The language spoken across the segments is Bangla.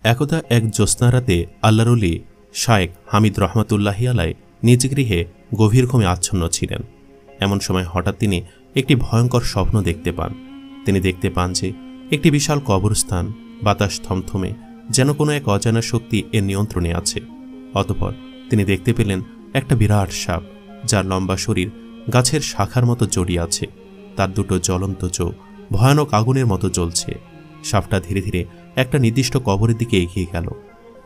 একদা এক জ্যোৎস্না রাতে আল্লাহর ওলি শায়েখ হামিদ রহমাতুল্লাহি আলাই নিজ গৃহে গভীর ঘুমে আচ্ছন্ন ছিলেন। এমন সময় হঠাৎ তিনি একটি ভয়ঙ্কর স্বপ্ন দেখতে পান। তিনি দেখতে পান যে একটি বিশাল কবরস্থান, বাতাস থমথমে, যেন কোনো এক অজানা শক্তি এর নিয়ন্ত্রণে আছে। অতঃপর তিনি দেখতে পেলেন একটা বিরাট সাপ, যার লম্বা শরীর গাছের শাখার মতো জড়িয়ে আছে। তার দুটো জ্বলন্ত চোখ ভয়ানক আগুনের মতো জ্বলছে। সাপটা ধীরে ধীরে একটা নির্দিষ্ট কবরের দিকে এগিয়ে গেল।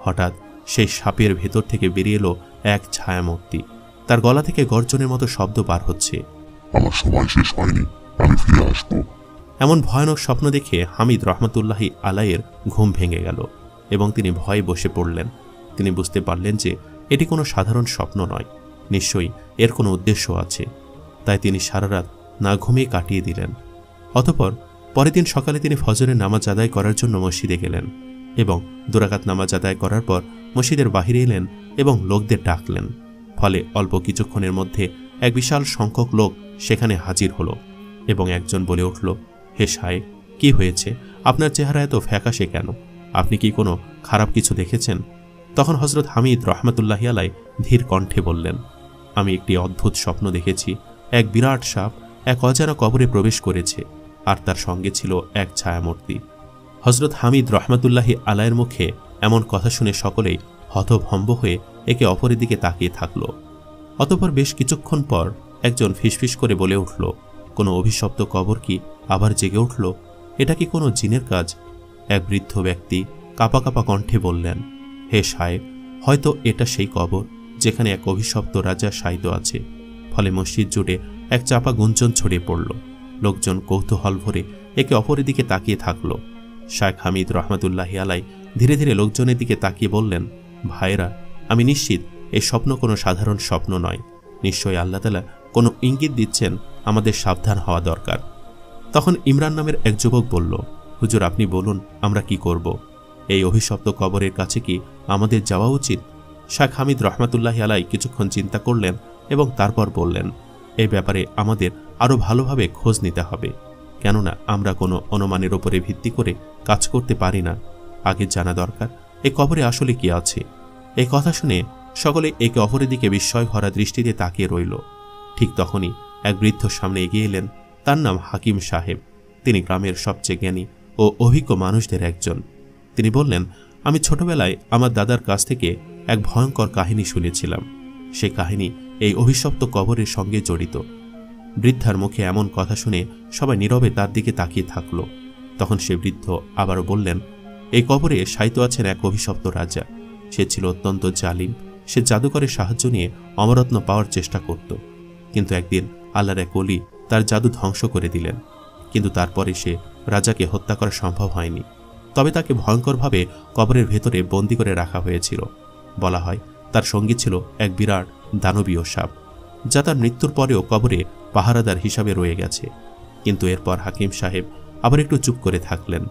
হঠাৎ সেই সাপের ভেতর থেকে বেরিয়ে এলো এক ছায়ামূর্তি। তার গলা থেকে গর্জনের মতো শব্দ বার হচ্ছে, আমার সময় শেষ হয়নি, আমি ফিরে আসব। এমন ভয়ানক স্বপ্ন দেখে হামিদ রহমাতুল্লাহি আলাইয়ের ঘুম ভেঙে গেল এবং তিনি ভয়ে বসে পড়লেন। তিনি বুঝতে পারলেন যে এটি কোনো সাধারণ স্বপ্ন নয়, নিশ্চয়ই এর কোনো উদ্দেশ্য আছে। তাই তিনি সারা রাত না ঘুমিয়ে কাটিয়ে দিলেন। অতঃপর পরের দিন সকালে তিনি ফজরের নামাজ আদায় করার জন্য মসজিদে গেলেন এবং 2 রাকাত নামাজ আদায় করার পর মসজিদের বাহিরে এলেন এবং লোকদের ডাকলেন। ফলে অল্প কিছুক্ষণের মধ্যে এক বিশাল সংখ্যক লোক সেখানে হাজির হলো এবং একজন বলে উঠল, হে শায়েখ, কি হয়েছে? আপনার চেহারা এত ফ্যাকাশে কেন? আপনি কি কোনো খারাপ কিছু দেখেছেন? তখন হযরত হামিদ রহমাতুল্লাহি আলাই ধীর কণ্ঠে বললেন, আমি একটি অদ্ভুত স্বপ্ন দেখেছি। এক বিরাট সাপ এক অজানা কবরে প্রবেশ করেছে, আর তার সঙ্গে ছিল এক ছায়ামূর্তি। হযরত হামিদ রহমাতুল্লাহি আলাইয়ের মুখে এমন কথা শুনে সকলেই হতভম্ব হয়ে একে অপরের দিকে তাকিয়ে থাকল। অতঃপর বেশ কিছুক্ষণ পর একজন ফিসফিস করে বলে উঠল, কোনো অভিশপ্ত কবর কি আবার জেগে উঠল? এটা কি কোনো জিনের কাজ? এক বৃদ্ধ ব্যক্তি কাঁপা কাঁপা কণ্ঠে বললেন, হে শায়েখ, হয়তো এটা সেই কবর যেখানে এক অভিশপ্ত রাজা শায়িত আছে। ফলে মসজিদ জুড়ে এক চাপা গুঞ্জন ছড়িয়ে পড়ল। লোকজন কৌতূহল ভরে একে অপরের দিকে তাকিয়ে থাকল। শায়েখ হামিদ রহমাতুল্লাহি আলাই ধীরে ধীরে লোকজনের দিকে তাকিয়ে বললেন, ভাইরা, আমি নিশ্চিত এই স্বপ্ন কোনো সাধারণ স্বপ্ন নয়। নিশ্চয়ই আল্লাহ তাআলা কোনো ইঙ্গিত দিচ্ছেন, আমাদের সাবধান হওয়া দরকার। তখন ইমরান নামের এক যুবক বলল, হুজুর, আপনি বলুন, আমরা কি করব? এই অভিশপ্ত কবরের কাছে কি আমাদের যাওয়া উচিত? শায়েখ হামিদ রহমাতুল্লাহি আলাই কিছুক্ষণ চিন্তা করলেন এবং তারপর বললেন, এই ব্যাপারে আমাদের আরও ভালোভাবে খোঁজ নিতে হবে, কেননা আমরা কোনো অনুমানের উপরে ভিত্তি করে কাজ করতে পারি না। আগে জানা দরকার এই কবরে আসলে কি আছে। এই কথা শুনে সকলে একে অপরের দিকে বিস্ময় ভরা দৃষ্টিতে তাকিয়ে রইল। ঠিক তখনই এক বৃদ্ধ সামনে এগিয়ে এলেন। তার নাম হাকিম সাহেব। তিনি গ্রামের সবচেয়ে জ্ঞানী ও অভিজ্ঞ মানুষদের একজন। তিনি বললেন, আমি ছোটবেলায় আমার দাদার কাছ থেকে এক ভয়ঙ্কর কাহিনী শুনেছিলাম। সেই কাহিনী এই অভিশপ্ত কবরের সঙ্গে জড়িত। বৃদ্ধার মুখে এমন কথা শুনে সবাই নীরবে তার দিকে তাকিয়ে থাকল। তখন সে বৃদ্ধ আবারও বললেন, এই কবরে শায়িত আছেন এক অভিশপ্ত রাজা। সে ছিল অত্যন্ত জালিম। সে জাদুকরের সাহায্য নিয়ে অমরত্ন পাওয়ার চেষ্টা করত, কিন্তু একদিন আল্লাহর এক ওলি তার জাদু ধ্বংস করে দিলেন। কিন্তু তারপরে সে রাজাকে হত্যা করা সম্ভব হয়নি। তবে তাকে ভয়ঙ্করভাবে কবরের ভেতরে বন্দী করে রাখা হয়েছিল। বলা হয় তার সঙ্গী ছিল এক বিরাট দানবীয় সাপ, যা তার মৃত্যুর পরেও কবরে পাহারাদার হিসাবে রয়ে গেছে। কিন্তু এরপর হাকিম সাহেব আবার একটু চুপ করে থাকলেন।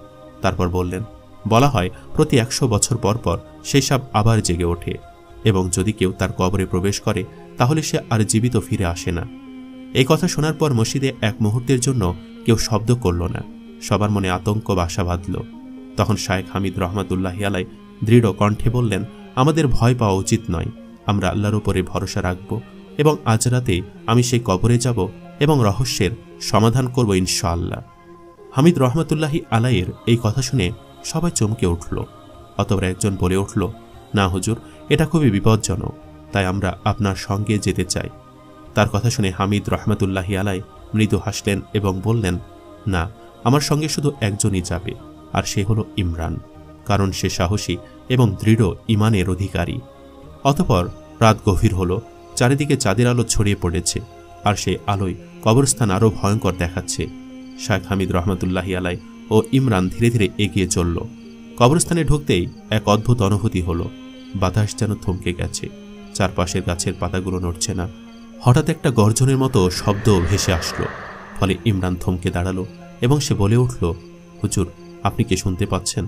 তারপর বললেন, বলা হয় প্রতি 100 বছর পর পর সেই সাপ আবার জেগে ওঠে এবং যদি কেউ তার কবরে প্রবেশ করে তাহলে সে আর জীবিত ফিরে আসে না। এই কথা শোনার পর মসজিদে এক মুহূর্তের জন্য কেউ শব্দ করল না। সবার মনে আতঙ্ক বাসা বাঁধল। তখন শায়েখ হামিদ রহমাতুল্লাহি আলাই দৃঢ় কণ্ঠে বললেন, আমাদের ভয় পাওয়া উচিত নয়। আমরা আল্লাহর উপরে ভরসা রাখব এবং আজ রাতে আমি সেই কবরে যাব এবং রহস্যের সমাধান করব ইনশাআল্লাহ। হামিদ রহমাতুল্লাহি আলাইয়ের এই কথা শুনে সবাই চমকে উঠল। অতঃপর একজন বলে উঠল, না হুজুর, এটা খুবই বিপজ্জনক, তাই আমরা আপনার সঙ্গে যেতে চাই। তার কথা শুনে হামিদ রহমাতুল্লাহি আলাই মৃদু হাসলেন এবং বললেন, না, আমার সঙ্গে শুধু একজনই যাবে, আর সে হলো ইমরান, কারণ সে সাহসী এবং দৃঢ় ঈমানের অধিকারী। অতঃপর রাত গভীর হল। চারিদিকে চাঁদের আলো ছড়িয়ে পড়েছে, আর সেই আলোয় কবরস্থান আরও ভয়ঙ্কর দেখাচ্ছে। শায়েখ হামিদ রহমাতুল্লাহি আলাই ও ইমরান ধীরে ধীরে এগিয়ে চলল। কবরস্থানে ঢুকতেই এক অদ্ভুত অনুভূতি হল। বাতাস যেন থমকে গেছে। চারপাশের গাছের পাতাগুলো নড়ছে না। হঠাৎ একটা গর্জনের মতো শব্দ ভেসে আসলো। ফলে ইমরান থমকে দাঁড়ালো এবং সে বলে উঠল, হুজুর, আপনি কি শুনতে পাচ্ছেন?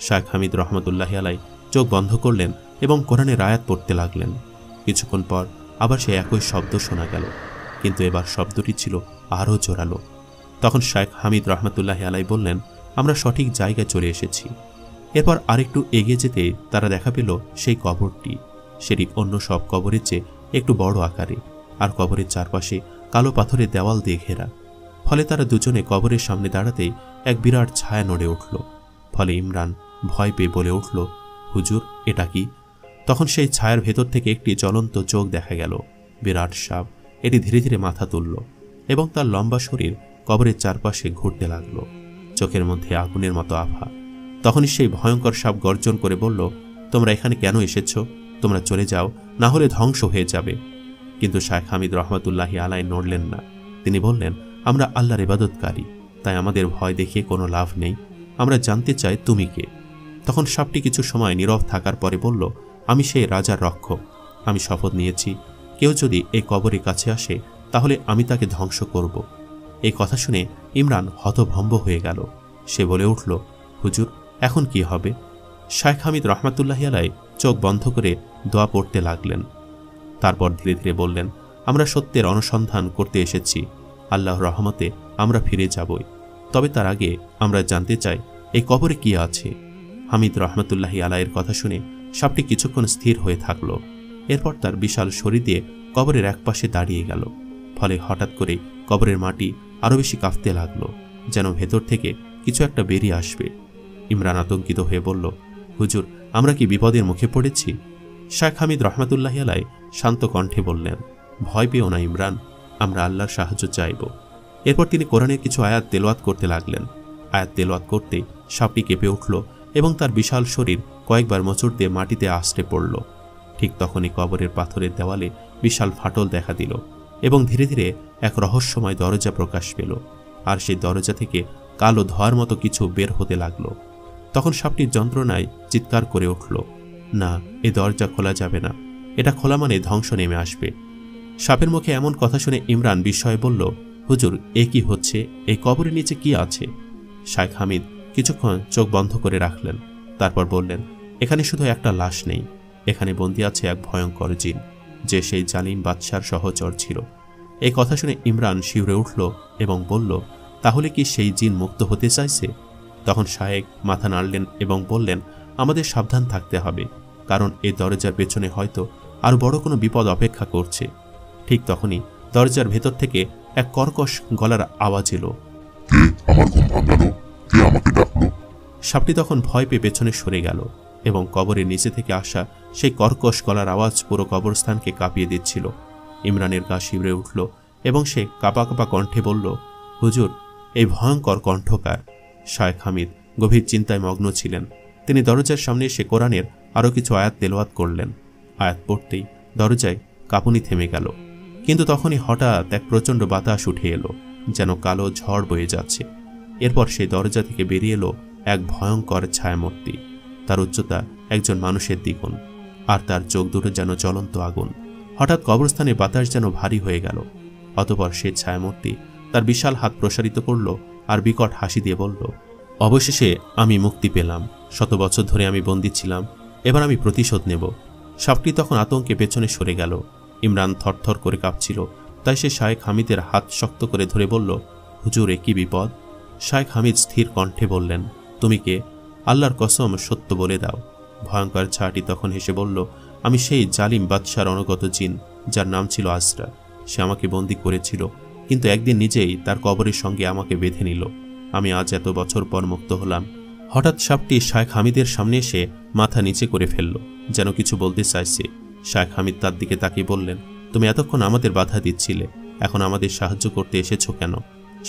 শায়েখ হামিদ রহমাতুল্লাহি আলাই চোখ বন্ধ করলেন এবং কোরআনের আয়াত পড়তে লাগলেন। কিছুক্ষণ পর আবার সে একই শব্দ শোনা গেল, কিন্তু এবার শব্দটি ছিল আরও জোরালো। তখন শায়েখ হামিদ রহমাতুল্লাহি আলাই বললেন, আমরা সঠিক জায়গায় চলে এসেছি। এরপর আরেকটু এগিয়ে যেতে তারা দেখা পেল সেই কবরটি, সেটি অন্য সব কবরের চেয়ে একটু বড় আকারে, আর কবরের চারপাশে কালো পাথরের দেওয়াল দিয়ে ঘেরা। ফলে তারা দুজনে কবরের সামনে দাঁড়াতেই এক বিরাট ছায়া নড়ে উঠল। ফলে ইমরান ভয় পেয়ে বলে উঠল, হুজুর, এটা কি? তখন সেই ছায়ার ভেতর থেকে একটি জ্বলন্ত চোখ দেখা গেল। বিরাট সাপ এটি ধীরে ধীরে মাথা তুলল এবং তার লম্বা শরীর কবরের চারপাশে ঘুরতে লাগল, চোখের মধ্যে আগুনের মতো আভা। তখনই সেই ভয়ঙ্কর সাপ গর্জন করে বলল, তোমরা এখানে কেন এসেছ? তোমরা চলে যাও, না হলে ধ্বংস হয়ে যাবে। কিন্তু শায়েখ হামিদ রহমতুল্লাহি আলাইহি নড়লেন না। তিনি বললেন, আমরা আল্লাহর ইবাদতকারী, তাই আমাদের ভয় দেখিয়ে কোনো লাভ নেই। আমরা জানতে চাই তুমি কে। তখন সাপটি কিছু সময় নীরব থাকার পরে বলল, আমি সেই রাজার রক্ষক। আমি শপথ নিয়েছি, কেউ যদি এই কবরের কাছে আসে তাহলে আমি তাকে ধ্বংস করব। এই কথা শুনে ইমরান হতভম্ব হয়ে গেল। সে বলে উঠল, হুজুর, এখন কি হবে? শায়েখ হামিদ রহমতুল্লাহি আলাইহি চোখ বন্ধ করে দোয়া পড়তে লাগলেন। তারপর ধীরে ধীরে বললেন, আমরা সত্যের অনুসন্ধান করতে এসেছি। আল্লাহর রহমতে আমরা ফিরে যাবই। তবে তার আগে আমরা জানতে চাই এই কবরে কি আছে। হামিদ রহমতুল্লাহি আলাইহির কথা শুনে সাপটি কিছুক্ষণ স্থির হয়ে থাকল। এরপর তার বিশাল শরীর দিয়ে কবরের একপাশে দাঁড়িয়ে গেল। ফলে হঠাৎ করে কবরের মাটি আরও বেশি কাঁপতে লাগল, যেন ভেতর থেকে কিছু একটা বেরিয়ে আসবে। ইমরান আতঙ্কিত হয়ে বলল, হুজুর, আমরা কি বিপদের মুখে পড়েছি? শায়েখ হামিদ রহমতুল্লাহি আলাইহি শান্ত কণ্ঠে বললেন, ভয় পেও না ইমরান, আমরা আল্লাহর সাহায্য চাইব। এরপর তিনি কোরআনের কিছু আয়াত তেলাওয়াত করতে লাগলেন। আয়াত তেলাওয়াত করতে সাপটি কেঁপে উঠল এবং তার বিশাল শরীর কয়েকবার মোচড় দিয়ে মাটিতে আছড়ে পড়ল। ঠিক তখনই কবরের পাথরের দেওয়ালে বিশাল ফাটল দেখা দিল এবং ধীরে ধীরে এক রহস্যময় দরজা প্রকাশ পেল, আর সেই দরজা থেকে কালো ধোঁয়ার মতো কিছু বের হতে লাগলো। তখন সাপটির যন্ত্রণায় চিৎকার করে উঠল, না, এ দরজা খোলা যাবে না, এটা খোলা মানে ধ্বংস নেমে আসবে। সাপের মুখে এমন কথা শুনে ইমরান বিস্ময়ে বলল, হুজুর, এ কি হচ্ছে? এই কবরের নিচে কি আছে? শায়েখ হামিদ কিছুক্ষণ চোখ বন্ধ করে রাখলেন। তারপর বললেন, এখানে শুধু একটা লাশ নেই, এখানে বন্দী আছে এক ভয়ঙ্কর জিন, যে সেই জালিম বাদশার সহচর ছিল। এই কথা শুনে ইমরান শিউরে উঠল এবং বলল, তাহলে কি সেই জিন মুক্ত হতে চাইছে? তখন শায়েখ মাথা নাড়লেন এবং বললেন, আমাদের সাবধান থাকতে হবে, কারণ এই দরজার পেছনে হয়তো আরও বড় কোনো বিপদ অপেক্ষা করছে। ঠিক তখনই দরজার ভেতর থেকে এক কর্কশ গলার আওয়াজ এলো। কে আমার ঘুম ভাঙালো? কে আমাকে ডাকলো? সাপটি তখন ভয় পেয়ে পেছনে সরে গেল এবং কবরের নিচে থেকে আসা সেই কর্কশ গলার আওয়াজ পুরো কবরস্থানকে কাঁপিয়ে দিচ্ছিল। ইমরানের গা শিউরে উঠল এবং সে কাঁপা কাঁপা কণ্ঠে বলল, হুজুর, এই ভয়ঙ্কর কণ্ঠকার। শায়েখ হামিদ গভীর চিন্তায় মগ্ন ছিলেন। তিনি দরজার সামনে এসে কোরআনের আরও কিছু আয়াত তেলাওয়াত করলেন। আয়াত পড়তেই দরজায় কাঁপুনি থেমে গেল, কিন্তু তখনই হঠাৎ এক প্রচণ্ড বাতাস উঠে এলো, যেন কালো ঝড় বয়ে যাচ্ছে। এরপর সেই দরজা থেকে বেরিয়ে এলো এক ভয়ঙ্কর ছায়ামূর্তি। তার উচ্চতা একজন মানুষের দ্বিগুণ, আর তার চোখ দুটো যেন জ্বলন্ত আগুন। হঠাৎ কবরস্থানে বাতাস যেন ভারী হয়ে গেল। অতঃপর সে ছায়ামূর্তি তার বিশাল হাত প্রসারিত করল আর বিকট হাসি দিয়ে বলল, অবশেষে আমি মুক্তি পেলাম। 100 বছর ধরে আমি বন্দী ছিলাম, এবার আমি প্রতিশোধ নেব। সাপটি তখন আতঙ্কে পেছনে সরে গেল। ইমরান থরথর করে কাঁপছিল, তাই সে শায়েখ হামিদের হাত শক্ত করে ধরে বলল, হুজুর, এ কি বিপদ? শায়েখ হামিদ স্থির কণ্ঠে বললেন, তুমি কে? আল্লাহর কসম, সত্য বলে দাও। ভয়ঙ্কর ছায়াটি তখন হেসে বলল, আমি সেই জালিম বাদশার অনুগত জিন, যার নাম ছিল আজরা। সে আমাকে বন্দী করেছিল, কিন্তু একদিন নিজেই তার কবরের সঙ্গে আমাকে বেঁধে নিল। আমি আজ এত বছর পর মুক্ত হলাম। হঠাৎ সাপটি শায়েখ হামিদের সামনে এসে মাথা নিচে করে ফেলল, যেন কিছু বলতে চাইছে। শায়েখ হামিদ তার দিকে তাকিয়ে বললেন, তুমি এতক্ষণ আমাদের বাধা দিচ্ছিলে, এখন আমাদের সাহায্য করতে এসেছো কেন?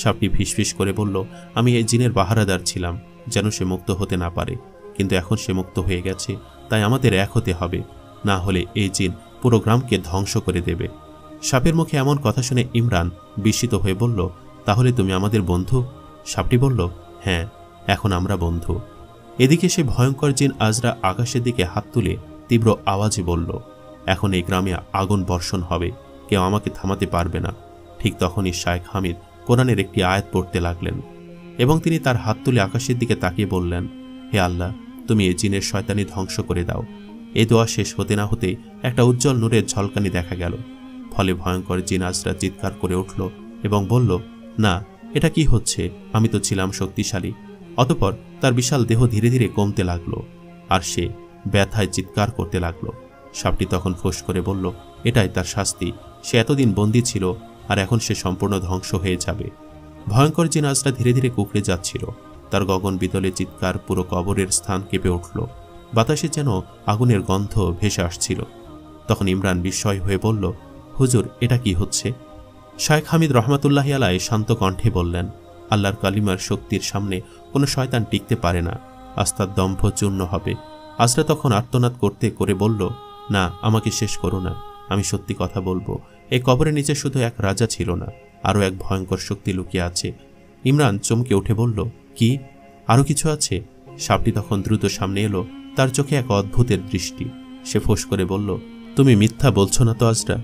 সাপটি ফিসফিস করে বলল, আমি এই জিনের পাহারাদার ছিলাম, যেন সে মুক্ত হতে না পারে, কিন্তু এখন সে মুক্ত হয়ে গেছে, তাই আমাদের এক হতে হবে, না হলে এই জিন পুরো গ্রামকে ধ্বংস করে দেবে। সাপের মুখে এমন কথা শুনে ইমরান বিস্মিত হয়ে বলল, তাহলে তুমি আমাদের বন্ধু? সাপটি বলল, হ্যাঁ, এখন আমরা বন্ধু। এদিকে সে ভয়ঙ্কর জিন আজরা আকাশের দিকে হাত তুলে তীব্র আওয়াজে বলল, এখন এই গ্রামে আগুন বর্ষণ হবে, কেউ আমাকে থামাতে পারবে না। ঠিক তখনই শায়েখ হামিদ কোরআনের একটি আয়াত পড়তে লাগলেন এবং তিনি তার হাত তুলে আকাশের দিকে তাকিয়ে বললেন, হে আল্লাহ, তুমি এই জিনের শয়তানি ধ্বংস করে দাও। এই দোয়া শেষ হতে না হতেই একটা উজ্জ্বল নূরের ঝলকানি দেখা গেল। ফলে ভয়ঙ্কর জিন আজরা চিৎকার করে উঠল এবং বলল, না, এটা কি হচ্ছে? আমি তো ছিলাম শক্তিশালী। অতঃপর তার বিশাল দেহ ধীরে ধীরে কমতে লাগলো আর সে ব্যথায় চিৎকার করতে লাগলো। সাপটি তখন ফোঁস করে বলল, এটাই তার শাস্তি। সে এতদিন বন্দী ছিল আর এখন সে সম্পূর্ণ ধ্বংস হয়ে যাবে। ভয়ঙ্কর জিন আজরা ধীরে ধীরে কুঁকড়ে যাচ্ছিল। তার গগন বিদলে চিৎকার পুরো কবরের স্থান কেঁপে উঠল। বাতাসে যেন আগুনের গন্ধ ভেসে আসছিল। তখন ইমরান বিস্ময় হয়ে বলল, হুজুর, এটা কি হচ্ছে? শায়েখ হামিদ রহমাতুল্লাহি আলাইহি শান্ত কণ্ঠে বললেন, আল্লাহর কালিমার শক্তির সামনে কোনো শয়তান টিকতে পারে না, আস্থার দম্ভ চূর্ণ হবে। আজরা তখন আর্তনাদ করতে করে বলল, না, আমাকে শেষ করো না, আমি সত্যি কথা বলবো। এই কবরের নিচে শুধু এক রাজা ছিল না, আরও এক ভয়ঙ্কর শক্তি লুকিয়ে আছে। ইমরান চমকে উঠে বলল, কি, আরও কিছু আছে? সাপটি তখন দ্রুত সামনে এলো। তার চোখে এক অদ্ভুতের দৃষ্টি। সে ফোঁস করে বলল, তুমি মিথ্যা বলছো না তো আজরা?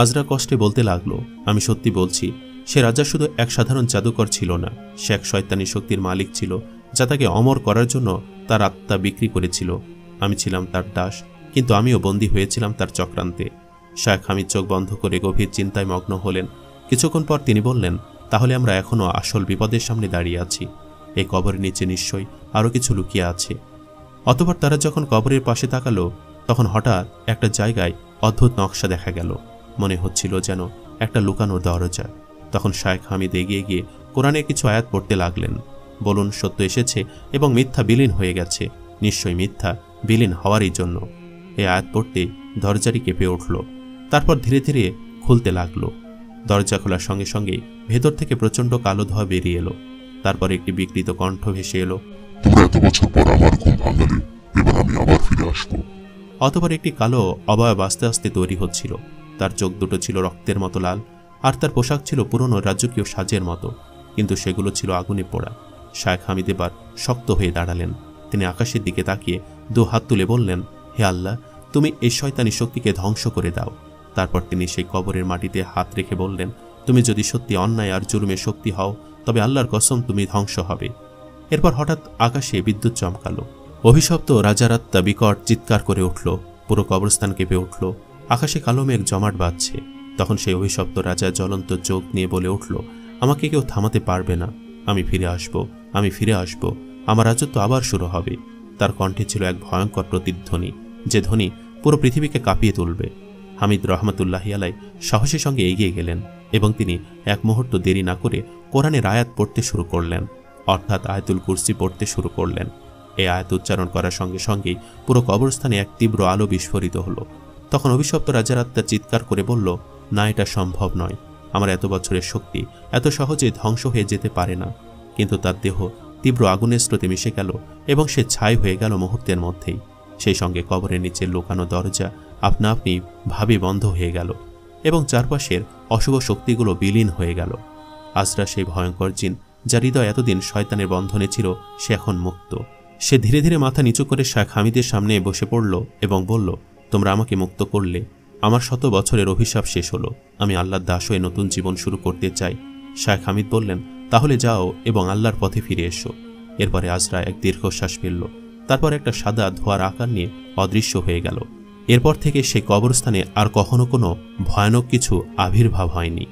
আজরা কষ্টে বলতে লাগলো, আমি সত্যি বলছি। সে রাজা শুধু এক সাধারণ জাদুকর ছিল না, সে এক শয়তানি শক্তির মালিক ছিল, যা তাকে অমর করার জন্য তার আত্মা বিক্রি করেছিল। আমি ছিলাম তার দাস, কিন্তু আমিও বন্দী হয়েছিলাম তার চক্রান্তে। শায়েখ হামিদ চোখ বন্ধ করে গভীর চিন্তায় মগ্ন হলেন। কিছুক্ষণ পর তিনি বললেন, তাহলে আমরা এখনও আসল বিপদের সামনে দাঁড়িয়ে আছি। এই কবরের নিচে নিশ্চয়ই আরও কিছু লুকিয়ে আছে। অতঃপর তারা যখন কবরের পাশে তাকালো, তখন হঠাৎ একটা জায়গায় অদ্ভুত নকশা দেখা গেল। মনে হচ্ছিল যেন একটা লুকানোর দরজা। তখন শায়েখ হামিদ এগিয়ে গিয়ে কোরআনের কিছু আয়াত পড়তে লাগলেন। বলুন, সত্য এসেছে এবং মিথ্যা বিলীন হয়ে গেছে, নিশ্চয়ই মিথ্যা বিলীন হওয়ারই জন্য। এই আয়াত পড়তে দরজাটি কেঁপে উঠল। তারপর ধীরে ধীরে খুলতে লাগলো। দরজা খোলার সঙ্গে সঙ্গে ভেতর থেকে প্রচণ্ড কালো ধোঁয়া বেরিয়ে এলো। তারপর একটি বিকৃত কণ্ঠ ভেসে এলো, তোমরা এত বছর পর আমার ঘুম ভাঙালে, এবার আমি আবার ফিরে আসবো। অতঃপর একটি কালো অবয়ব আস্তে আস্তে তৈরি হচ্ছিল। তার চোখ দুটো ছিল রক্তের মতো লাল, আর তার পোশাক ছিল পুরনো রাজকীয় সাজের মতো, কিন্তু সেগুলো ছিল আগুনে পোড়া। শায়েখ হামিদ এবার শক্ত হয়ে দাঁড়ালেন। তিনি আকাশের দিকে তাকিয়ে দু হাত তুলে বললেন, হে আল্লাহ, তুমি এই শয়তানি শক্তিকে ধ্বংস করে দাও। তারপর তিনি সেই কবরের মাটিতে হাত রেখে বললেন, তুমি যদি সত্যি অন্যায় আর জুলুমের শক্তি হও, তবে আল্লাহর কসম তুমি ধ্বংস হবে। এরপর হঠাৎ আকাশে বিদ্যুৎ চমকালো। অভিশপ্ত রাজার আত্মা বিকট চিৎকার করে উঠল। পুরো কবরস্থান কেঁপে উঠল। আকাশে কালো মেঘ জমাট বাঁধছে। তখন সেই অভিশপ্ত রাজা জ্বলন্ত চোখ নিয়ে বলে উঠল, আমাকে কেউ থামাতে পারবে না, আমি ফিরে আসব, আমি ফিরে আসব, আমার রাজত্ব আবার শুরু হবে। তার কণ্ঠে ছিল এক ভয়ঙ্কর প্রতিধ্বনি, যে ধ্বনি পুরো পৃথিবীকে কাঁপিয়ে তুলবে। হামিদ রহমতুল্লাহি আলাইহি সাহসের সঙ্গে এগিয়ে গেলেন এবং তিনি এক মুহূর্ত দেরি না করে কোরআনের আয়াত পড়তে শুরু করলেন, অর্থাৎ আয়াতুল কুরসি পড়তে শুরু করলেন। এই আয়াত উচ্চারণ করার সঙ্গে সঙ্গেই পুরো কবরস্থানে এক তীব্র আলো বিস্ফোরিত হলো। তখন অভিশপ্ত রাজার আত্মা চিৎকার করে বলল, না, এটা সম্ভব নয়। আমার এত বছরের শক্তি এত সহজে ধ্বংস হয়ে যেতে পারে না। কিন্তু তার দেহ তীব্র আগুনের স্রোতে মিশে গেল এবং সে ছাই হয়ে গেল মুহূর্তের মধ্যেই। সেই সঙ্গে কবরের নিচে লুকানো দরজা আপনা আপনি ভাবে বন্ধ হয়ে গেল এবং চারপাশের অশুভ শক্তিগুলো বিলীন হয়ে গেল। আজরা সেই ভয়ঙ্কর জিন, যার হৃদয় এতদিন শয়তানের বন্ধনে ছিল, সে এখন মুক্ত। সে ধীরে ধীরে মাথা নিচু করে শায়েখ হামিদের সামনে বসে পড়ল এবং বলল, তোমরা আমাকে মুক্ত করলে, আমার 100 বছরের অভিশাপ শেষ হলো, আমি আল্লাহর দাস হয়ে নতুন জীবন শুরু করতে চাই। শায়েখ হামিদ বললেন, তাহলে যাও এবং আল্লাহর পথে ফিরে এসো। এরপরে আজরা এক দীর্ঘশ্বাস ফেলল। তারপর একটা সাদা ধোঁয়ার আকার নিয়ে অদৃশ্য হয়ে গেল। এরপর থেকে সেই কবরস্থানে আর কখনো কোনো ভয়ানক কিছু আবির্ভাব হয়নি।